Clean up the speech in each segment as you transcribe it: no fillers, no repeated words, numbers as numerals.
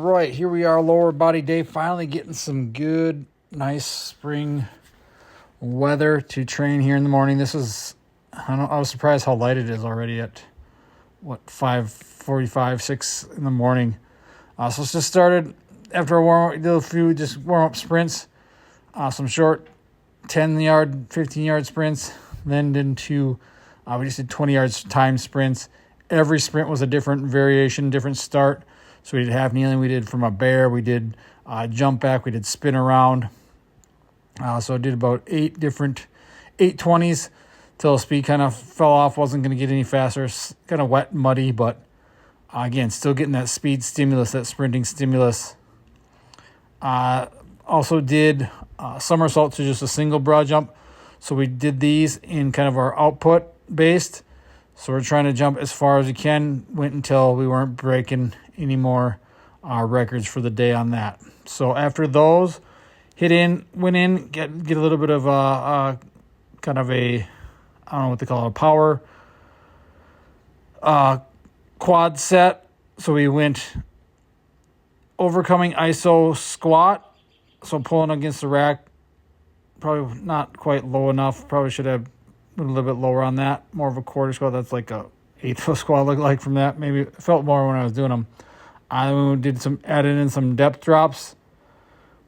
right, here we are, lower body day, finally getting some good, nice spring weather to train here in the morning. I was surprised how light it is already at, 5:45, 6 in the morning. So it's just started after did a few just warm-up sprints, some short 10-yard, 15-yard sprints, then into, we just did 20 yards time sprints. Every sprint was a different variation, different start. So we did half kneeling, we did from a bear, we did jump back, we did spin around. So I did about 8 different 820s till speed kind of fell off, wasn't going to get any faster, kind of wet and muddy, but again, still getting that speed stimulus, that sprinting stimulus. Also did somersault to just a single broad jump. So we did these in kind of our output based. So we're trying to jump as far as we can. Went until we weren't breaking any more records for the day on that. So after those, went in, get a little bit of kind of a, I don't know what they call it, a power quad set. So we went overcoming iso squat. So pulling against the rack, probably not quite low enough. Probably should have a little bit lower on that. More of a quarter squat. That's like a eighth of a squat look like from that. Maybe it felt more when I was doing them. I added in some depth drops.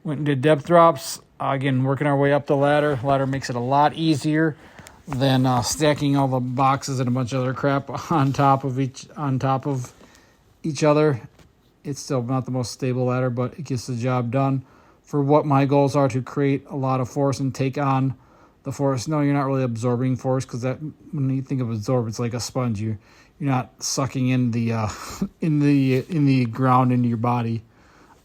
Went and did depth drops. Again, working our way up the ladder. Ladder makes it a lot easier than stacking all the boxes and a bunch of other crap on top of each other. It's still not the most stable ladder, but it gets the job done. For what my goals are, to create a lot of force and take on the force. No, you're not really absorbing force, because that, when you think of absorb, it's like a sponge. You're not sucking in the in the ground into your body,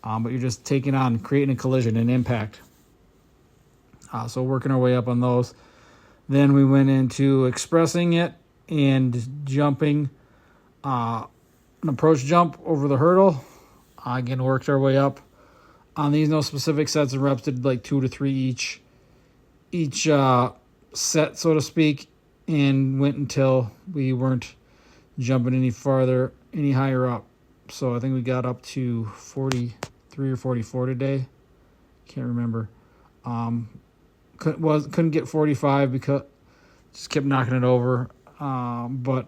but you're just taking on, creating a collision and impact. So working our way up on those. Then we went into expressing it and jumping, an approach jump over the hurdle. Again, worked our way up on these. No specific sets and reps. Did like 2 to 3 each set, so to speak, and went until we weren't jumping any higher up. So I think we got up to 43 or 44 today. Can't remember. Couldn't get 45 because just kept knocking it over. But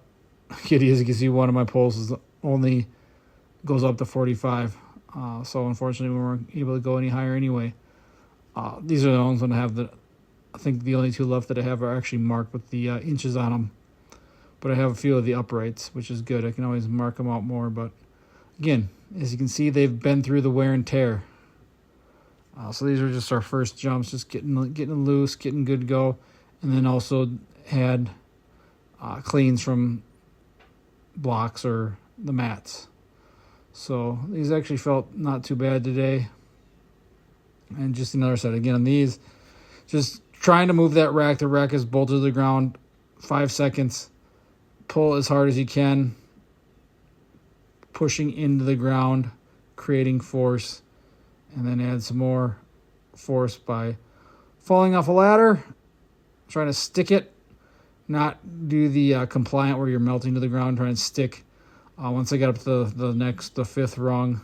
as you can see, one of my pulls only goes up to 45. So unfortunately, we weren't able to go any higher anyway. These are the ones that I have I think the only 2 left that I have are actually marked with the inches on them. But I have a few of the uprights, which is good. I can always mark them out more. But again, as you can see, they've been through the wear and tear. So these are just our first jumps, just getting loose, getting good to go. And then also had cleans from blocks or the mats. So these actually felt not too bad today. And just another set. Again, on these, just trying to move that rack. The rack is bolted to the ground. 5 seconds. Pull as hard as you can. Pushing into the ground. Creating force. And then add some more force by falling off a ladder. Trying to stick it. Not do the compliant where you're melting to the ground. Trying to stick. Once I got up to the 5th rung,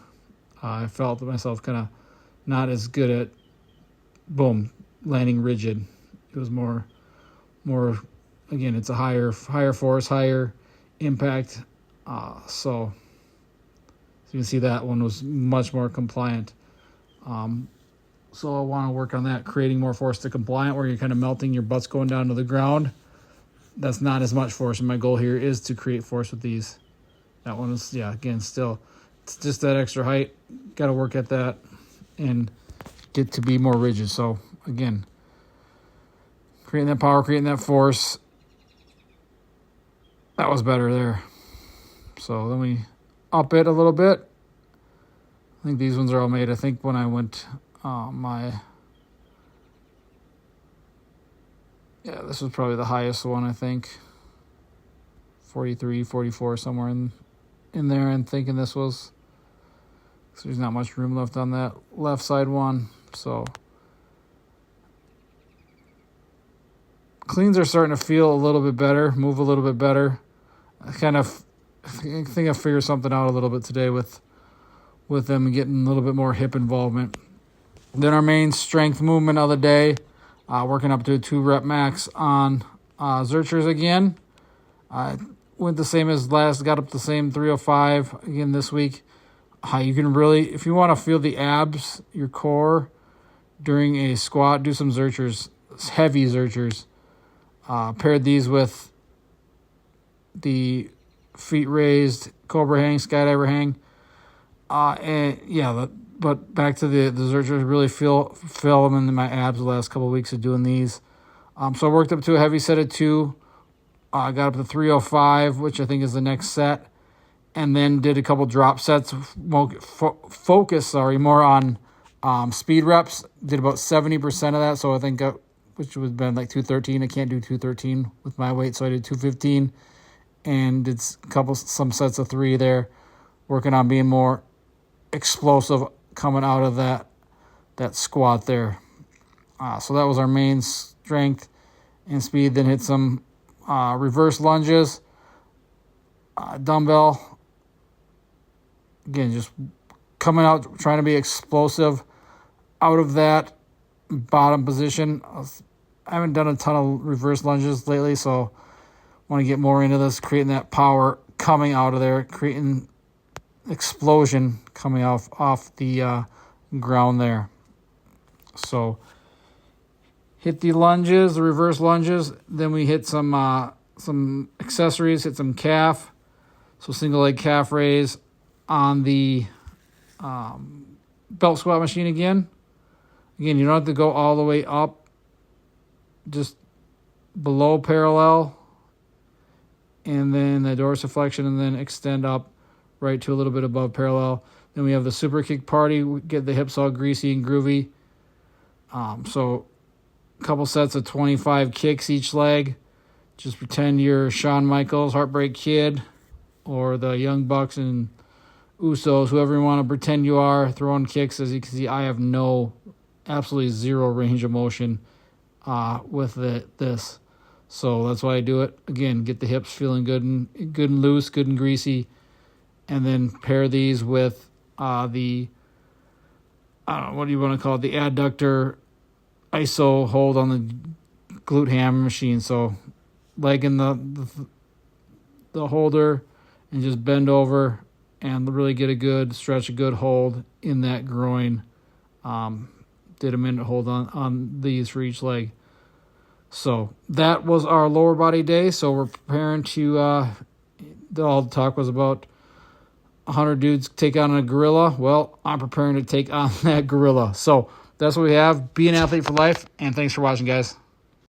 I felt myself kind of not as good at, landing rigid. It was more. Again, it's a higher force, higher impact. So you can see that one was much more compliant. So I want to work on that, creating more force to compliant, where you're kind of melting, your butt's going down to the ground. That's not as much force, and my goal here is to create force with these. That one is, again, still, it's just that extra height. Got to work at that and get to be more rigid. So, again, creating that power, creating that force. That was better there. So then we up it a little bit. I think these ones are all made. I think when I went, this was probably the highest one, I think. 43, 44, somewhere in there, and thinking this was, so there's not much room left on that left side one. So cleans are starting to feel a little bit better, move a little bit better. I think I figured something out a little bit today with with them and getting a little bit more hip involvement. Then our main strength movement of the day, working up to a 2 rep max on Zerchers again. Went the same as last, got up the same 305 again this week. You can really, if you want to feel the abs, your core during a squat, do some Zerchers, heavy Zerchers. Paired these with the feet raised Cobra hang, skydiver hang. But back to the Zerchers, really feel them in my abs the last couple of weeks of doing these. So I worked up to a heavy set of 2. I got up to 305, which I think is the next set. And then did a couple drop sets, focus more on speed reps. Did about 70% of that, so I think, which would have been like 213. I can't do 213 with my weight, so I did 215. And did some sets of 3 there, working on being more explosive coming out of that squat there. So that was our main strength and speed. Then hit some reverse lunges, dumbbell. Again, just coming out, trying to be explosive out of that bottom position. I haven't done a ton of reverse lunges lately, so I want to get more into this, creating that power coming out of there, creating explosion coming off the ground there. So hit the lunges, the reverse lunges. Then we hit some accessories, hit some calf. So single leg calf raise on the belt squat machine again. Again, you don't have to go all the way up, just below parallel, and then the dorsiflexion, and then extend up right to a little bit above parallel. Then we have the super kick party. We get the hips all greasy and groovy. So a couple sets of 25 kicks each leg. Just pretend you're Shawn Michaels, Heartbreak Kid, or the Young Bucks and Usos, whoever you want to pretend you are, throwing kicks. As you can see, I have absolutely zero range of motion with this. So that's why I do it. Again, get the hips feeling good and loose, good and greasy. And then pair these with what do you want to call it? The adductor iso hold on the glute hammer machine. So leg in the holder and just bend over and really get a good stretch, a good hold in that groin. Did a minute hold on these for each leg. So that was our lower body day. So we're preparing to, all the talk was about 100 dudes take on a gorilla. Well, I'm preparing to take on that gorilla. So that's what we have. Be an athlete for life. And thanks for watching, guys.